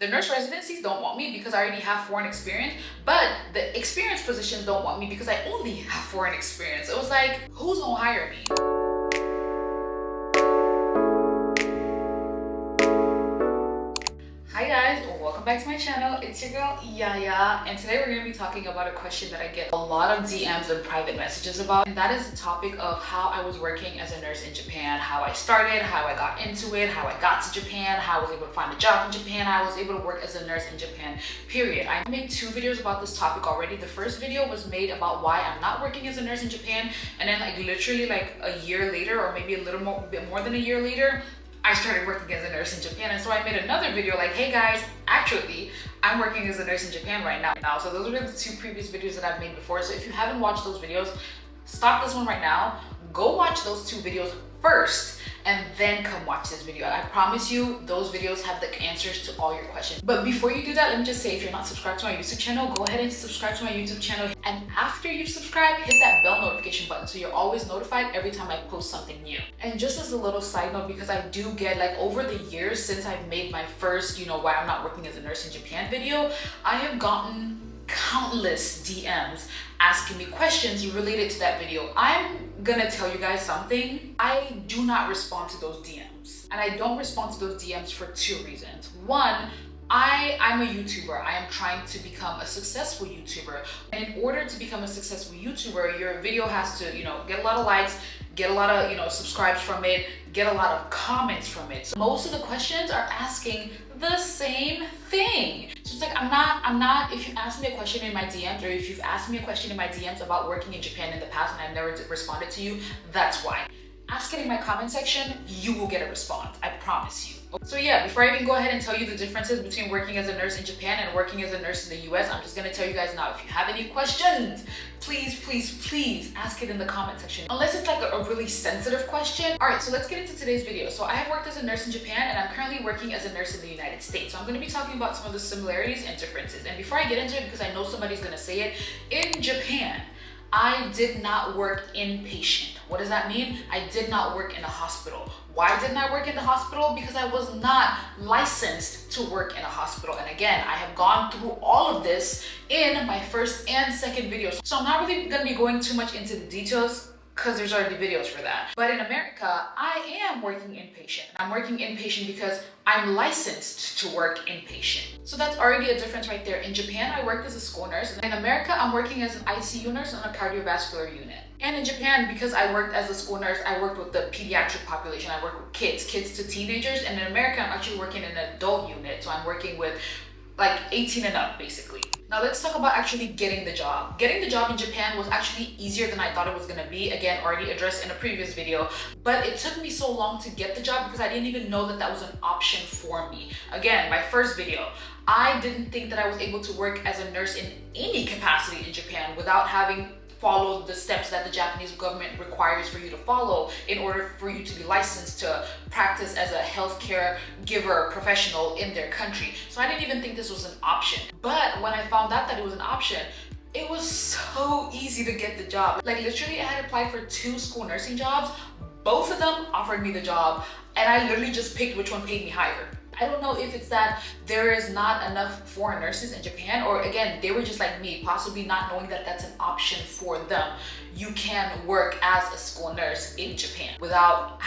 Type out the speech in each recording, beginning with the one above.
The nurse residencies don't want me because I already have foreign experience, but the experienced positions don't want me because I only have foreign experience. It was like, who's gonna hire me? Hi guys, welcome back to my channel. It's your girl Yaya, and today we're going to be talking about a question that I get a lot of DMs and private messages about, and that is the topic of how I was working as a nurse in Japan, how I started, how I got into it, how I got to Japan, how I was able to find a job in Japan, how I was able to work as a nurse in Japan, period. I made 2 videos about this topic already. The first video was made about why I'm not working as a nurse in Japan, and then literally a year later, or maybe a bit more than a year later, I started working as a nurse in Japan. And so I made another video like, hey guys, actually, I'm working as a nurse in Japan right now. So those are the 2 previous videos that I've made before. So if you haven't watched those videos, stop this one right now. Go watch those 2 videos first and then come watch this video. I promise you those videos have the answers to all your questions. But before you do that, let me just say, if you're not subscribed to my YouTube channel, go ahead and subscribe to my YouTube channel. And after you've subscribed, hit that bell notification button so you're always notified every time I post something new. And just as a little side note, because I do get over the years since I've made my first, why I'm not working as a nurse in Japan video, I have gotten countless DMs asking me questions related to that video. I'm gonna tell you guys something. I do not respond to those DMs. And I don't respond to those DMs for 2 reasons. One, I'm a YouTuber. I am trying to become a successful YouTuber. And in order to become a successful YouTuber, your video has to, get a lot of likes, get a lot of, subscribes from it, get a lot of comments from it. So most of the questions are asking the same thing. So it's like, I'm not, if you ask me a question in my DMs, or if you've asked me a question in my DMs about working in Japan in the past and I've never responded to you, that's why. Ask it in my comment section, you will get a response, I promise you. So yeah, before I even go ahead and tell you the differences between working as a nurse in Japan and working as a nurse in the US, I'm just gonna tell you guys now, if you have any questions, please ask it in the comment section. Unless it's like a really sensitive question. All right, so let's get into today's video. So I have worked as a nurse in Japan and I'm currently working as a nurse in the United States. So I'm gonna be talking about some of the similarities and differences. And before I get into it, because I know somebody's gonna say it, in Japan, I did not work inpatient. What does that mean? I did not work in a hospital. Why didn't I work in the hospital? Because I was not licensed to work in a hospital. And again, I have gone through all of this in my first and second videos. So I'm not really gonna be going too much into the details because there's already videos for that. But in America, I am working inpatient. I'm working inpatient because I'm licensed to work inpatient. So that's already a difference right there. In Japan, I worked as a school nurse. In America, I'm working as an ICU nurse on a cardiovascular unit. And in Japan, because I worked as a school nurse, I worked with the pediatric population. I worked with kids to teenagers. And in America, I'm actually working in an adult unit. So I'm working with 18 and up, basically. Now let's talk about actually getting the job. Getting the job in Japan was actually easier than I thought it was gonna be. Again, already addressed in a previous video, but it took me so long to get the job because I didn't even know that that was an option for me. Again, my first video, I didn't think that I was able to work as a nurse in any capacity in Japan without having followed the steps that the Japanese government requires for you to follow in order for you to be licensed to practice as a healthcare giver professional in their country. So I didn't even think this was an option. But when I found out that it was an option, it was so easy to get the job. Literally, I had applied for 2 school nursing jobs. Both of them offered me the job, and I literally just picked which one paid me higher. I don't know if it's that there is not enough foreign nurses in Japan, or again, they were just like me, possibly not knowing that that's an option for them. You can work as a school nurse in Japan without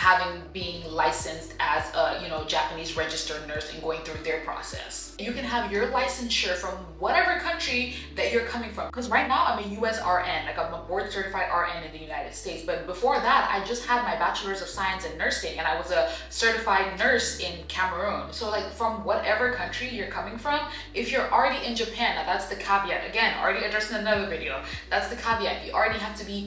being licensed as a Japanese registered nurse and going through their process. You can have your licensure from whatever country that you're coming from. Because right now I'm a US RN, I'm a board certified RN in the United States. But before that, I just had my bachelor's of science in nursing and I was a certified nurse in Cameroon. So from whatever country you're coming from, if you're already in Japan, now that's the caveat. Again, already addressed in another video. That's the caveat. You already have to be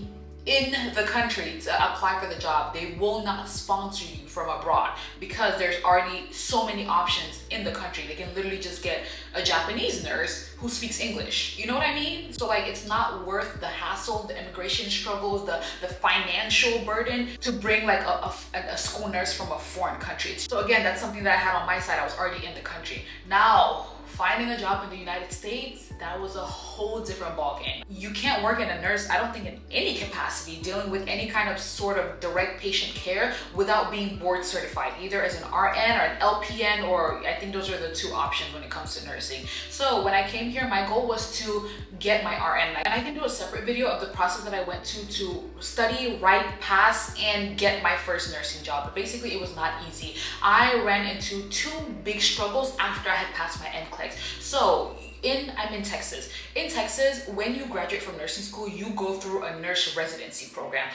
in the country to apply for the job. They will not sponsor you from abroad because there's already so many options in the country. They can literally just get a Japanese nurse who speaks English. You know what I mean? So it's not worth the hassle, the immigration struggles, the financial burden to bring a school nurse from a foreign country. So again, that's something that I had on my side. I was already in the country. Now, finding a job in the United States, that was a whole different ballgame. You can't work in a nurse, I don't think, in any capacity dealing with any kind of sort of direct patient care without being board certified, either as an RN or an LPN, or I think those are the two options when it comes to nursing. So when I came here, my goal was to get my RN, and I can do a separate video of the process that I went to study, write, pass, and get my first nursing job. But basically it was not easy. I ran into two big struggles after I had passed my NCLEX. So I'm in Texas. In Texas, when you graduate from nursing school, you go through a nurse residency program.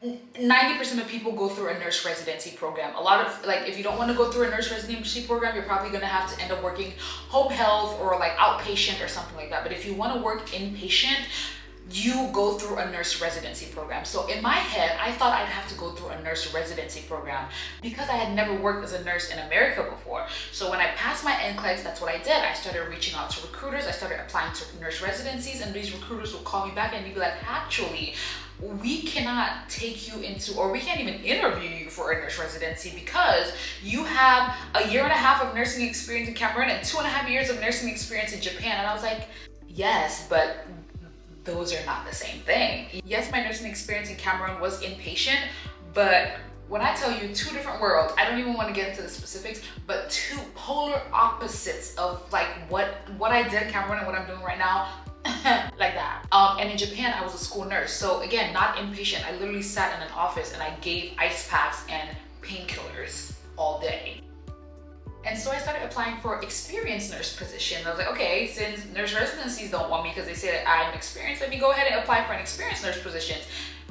90% of people go through a nurse residency program. A lot of, like, if you don't want to go through a nurse residency program, you're probably going to have to end up working home health or like outpatient or something like that. But if you want to work inpatient, you go through a nurse residency program. So in my head, I thought I'd have to go through a nurse residency program because I had never worked as a nurse in America before. So when I passed my NCLEX, that's what I did. I started reaching out to recruiters. I started applying to nurse residencies, and these recruiters would call me back and be like, actually, we cannot take you into, or we can't even interview you for a nurse residency because you have a year and a half of nursing experience in Cameroon and 2.5 years of nursing experience in Japan. And I was like, yes, but those are not the same thing. Yes, my nursing experience in Cameroon was inpatient, but when I tell you two different worlds, I don't even want to get into the specifics, but two polar opposites of like what I did in Cameroon and what I'm doing right now, like that. And in Japan, I was a school nurse. So again, not inpatient. I literally sat in an office and I gave ice packs and painkillers all day. And so I started applying for experienced nurse positions. I was like, okay, since nurse residencies don't want me because they say that I'm experienced, let me go ahead and apply for an experienced nurse position.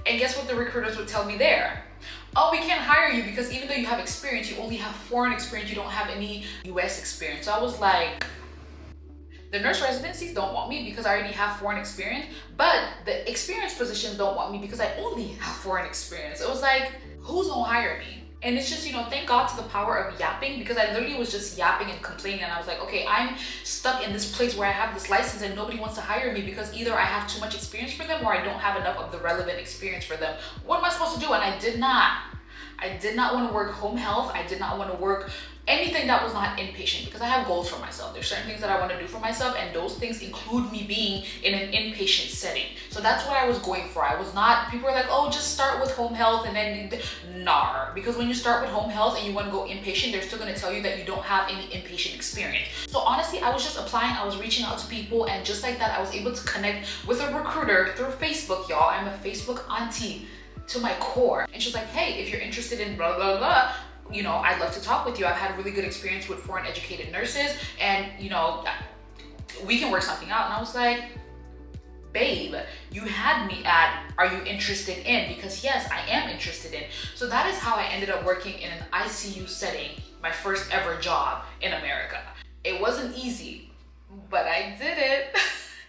And guess what the recruiters would tell me there? Oh, we can't hire you because even though you have experience, you only have foreign experience, you don't have any US experience. So I was like, the nurse residencies don't want me because I already have foreign experience, but the experienced positions don't want me because I only have foreign experience. It was like, who's gonna hire me? And it's just, you know, thank God to the power of yapping, because I literally was just yapping and complaining, and I was like, okay, I'm stuck in this place where I have this license and nobody wants to hire me because either I have too much experience for them or I don't have enough of the relevant experience for them. What am I supposed to do? And I did not want to work home health. I did not want to work anything that was not inpatient because I have goals for myself. There's certain things that I want to do for myself, and those things include me being in an inpatient setting. So that's what I was going for. I was not, people were like, oh, just start with home health and then, nah. Because when you start with home health and you want to go inpatient, they're still going to tell you that you don't have any inpatient experience. So honestly, I was just applying, I was reaching out to people, and just like that, I was able to connect with a recruiter through Facebook, y'all. I'm a Facebook auntie to my core. And she's like, hey, if you're interested in blah, blah, blah, you know, I'd love to talk with you. I've had really good experience with foreign educated nurses, and you know, we can work something out. And I was like, babe, you had me at, are you interested in? Because yes, I am interested in. So that is how I ended up working in an ICU setting, my first ever job in America. It wasn't easy, but I did it.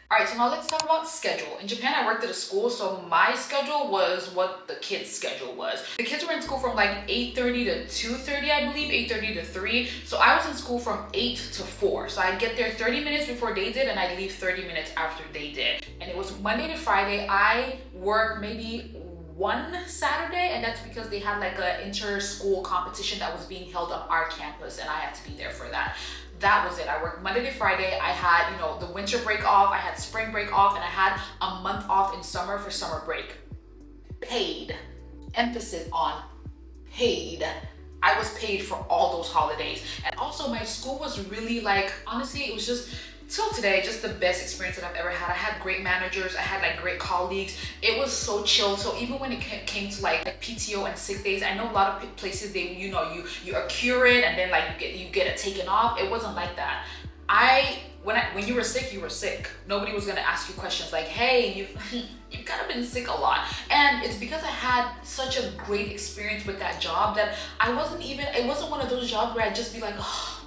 All right, so now let's talk about schedule. In Japan, I worked at a school, so my schedule was what the kids' schedule was. The kids were in school from like 8:30 to 2:30, I believe, 8:30 to 3. So I was in school from 8 to 4. So I'd get there 30 minutes before they did, and I'd leave 30 minutes after they did. And it was Monday to Friday. I worked maybe one Saturday, and that's because they had like an inter-school competition that was being held on our campus, and I had to be there for that. That was it. I worked Monday to Friday. I had, you know, the winter break off, I had spring break off, and I had a month off in summer for summer break. Paid. Emphasis on paid. I was paid for all those holidays. And also my school was really like, honestly, it was just, till today, just the best experience that I've ever had. I had great managers, I had like great colleagues. It was so chill. So even when it came to like PTO and sick days, I know a lot of places, they, you know, you accrue it and then like you get it taken off. It wasn't like that. When you were sick, you were sick. Nobody was gonna ask you questions like, hey, you've kind of been sick a lot. And it's because I had such a great experience with that job that it wasn't one of those jobs where I'd just be like, oh,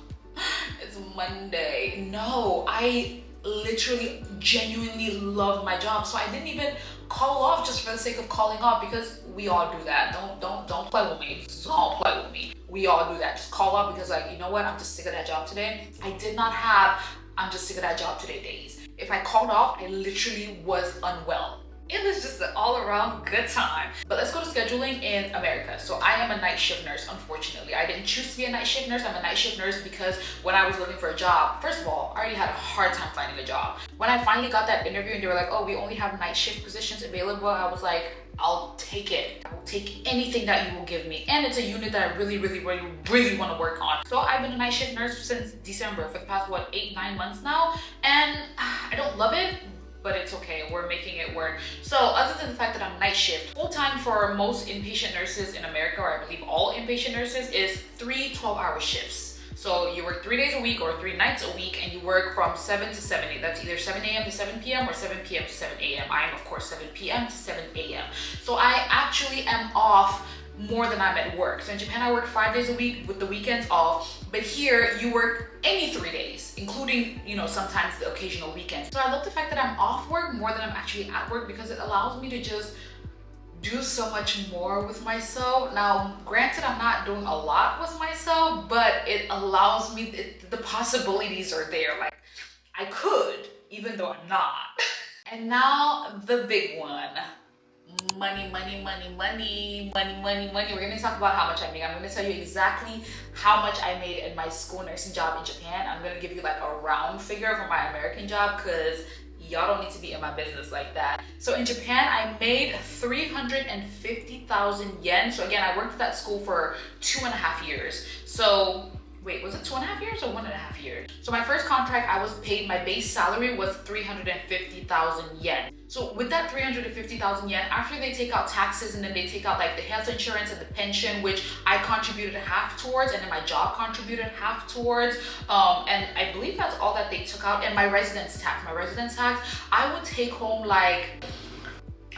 it's Monday. No, I literally genuinely loved my job. So I didn't even call off just for the sake of calling off, because we all do that. Don't play with me. Don't play with me. We all do that. Just call off because, like, you know what? I'm just sick of that job today. I did not have I'm just sick of that job today days. If I called off, I literally was unwell. It was just an all-around good time. But let's go to scheduling in America. So I am a night shift nurse, unfortunately. I didn't choose to be a night shift nurse. I'm a night shift nurse because when I was looking for a job, first of all, I already had a hard time finding a job. When I finally got that interview and they were like, oh, we only have night shift positions available, I was like, I'll take it. I will take anything that you will give me. And it's a unit that I really want to work on. So I've been a night shift nurse since December for the past, what, 8-9 months now. And I don't love it, but it's okay, we're making it work. So other than the fact that I'm night shift, full time for most inpatient nurses in America, or I believe all inpatient nurses, is 3 12-hour shifts. So you work 3 days a week or 3 nights a week, and you work from 7 to 7. That's either 7 a.m. to 7 p.m. or 7 p.m. to 7 a.m. I am, of course, 7 p.m. to 7 a.m. So I actually am off more than I'm at work. So in Japan, I work 5 days a week with the weekends off, but here you work any 3 days, including, you know, sometimes the occasional weekends. So I love the fact that I'm off work more than I'm actually at work, because it allows me to just do so much more with myself. Now, granted, I'm not doing a lot with myself, but it allows me, the possibilities are there. Like, I could, even though I'm not. And now the big one. Money. We're gonna talk about how much I make. I'm gonna tell you exactly how much I made in my school nursing job in Japan. I'm gonna give you like a round figure for my American job, because y'all don't need to be in my business like that. So in Japan, I made 350,000 yen. So again, I worked at that school for 2.5 years. So wait, was it 2.5 years or 1.5 years? So my first contract, I was paid, my base salary was 350,000 yen. So with that 350,000 yen, after they take out taxes and then they take out like the health insurance and the pension, which I contributed half towards, and then my job contributed half towards, and I believe that's all that they took out, and my residence tax. I would take home like,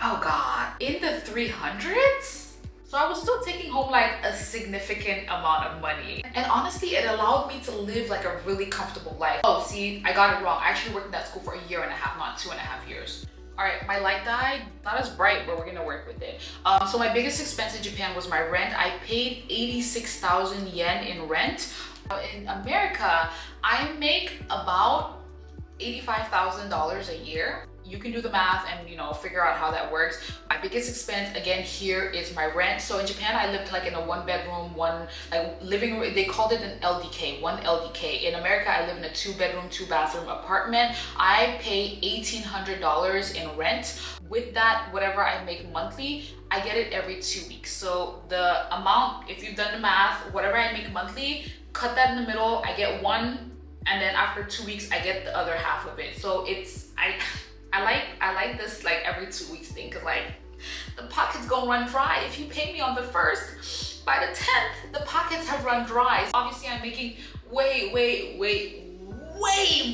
oh God, in the 300s? So I was still taking home like a significant amount of money. And honestly, it allowed me to live like a really comfortable life. Oh, see, I got it wrong. I actually worked in that school for 1.5 years, not 2.5 years. All right, my light dye, not as bright, but we're gonna work with it. So my biggest expense in Japan was my rent. I paid 86,000 yen in rent. In America, I make about $85,000 a year. You can do the math and, you know, figure out how that works. My biggest expense again here is my rent. So in Japan, I lived like in a 1-bedroom, living room. They called it an LDK, 1 LDK. In America, I live in a 2-bedroom, 2-bathroom apartment. I pay $1,800 in rent. With that, whatever I make monthly, I get it every 2 weeks. So the amount, if you've done the math, whatever I make monthly, cut that in the middle, I get one, and then after 2 weeks, I get the other half of it. So it's, I like this like every 2 weeks thing, because like the pockets gonna run dry. If you pay me on the 1st, by the 10th, the pockets have run dry. So obviously I'm making way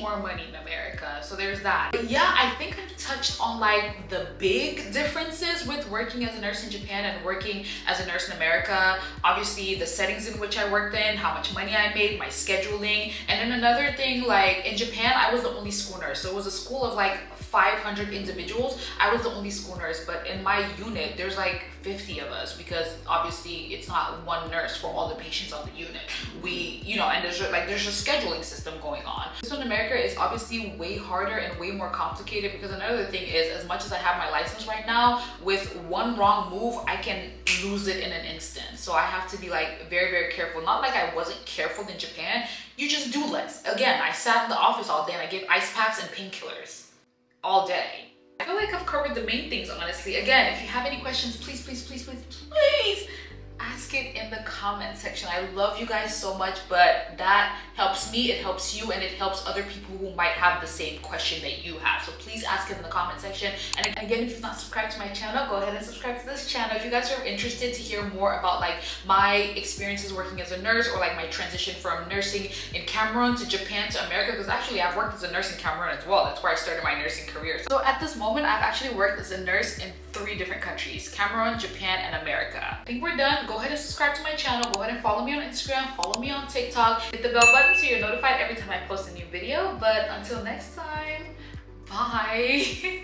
more money in America. So there's that. But yeah, I think I've touched on like the big differences with working as a nurse in Japan and working as a nurse in America. Obviously the settings in which I worked in, how much money I made, my scheduling. And then another thing, like in Japan, I was the only school nurse. So it was a school of like 500 individuals. I was the only school nurse, but in my unit, there's like 50 of us, because obviously it's not one nurse for all the patients on the unit. We, you know, and there's a scheduling system going on. This one in America is obviously way harder and way more complicated, because another thing is, as much as I have my license right now, with one wrong move, I can lose it in an instant. So I have to be like very careful. Not like I wasn't careful in Japan, you just do less. Again, I sat in the office all day and I gave ice packs and painkillers all day. I feel like I've covered the main things, honestly. Again, if you have any questions, please ask it in the comment section. I love you guys so much, but that helps me, it helps you, and it helps other people who might have the same question that you have. So please ask it in the comment section. And again, if you've not subscribed to my channel, go ahead and subscribe to this channel. If you guys are interested to hear more about like my experiences working as a nurse, or like my transition from nursing in Cameroon to Japan to America, because actually I've worked as a nurse in Cameroon as well. That's where I started my nursing career. So at this moment, I've actually worked as a nurse in 3 different countries: Cameroon, Japan, and America. I think we're done. Go ahead and subscribe to my channel. Go ahead and follow me on Instagram, follow me on TikTok, hit the bell button so you're notified every time I post a new video. But until next time, bye.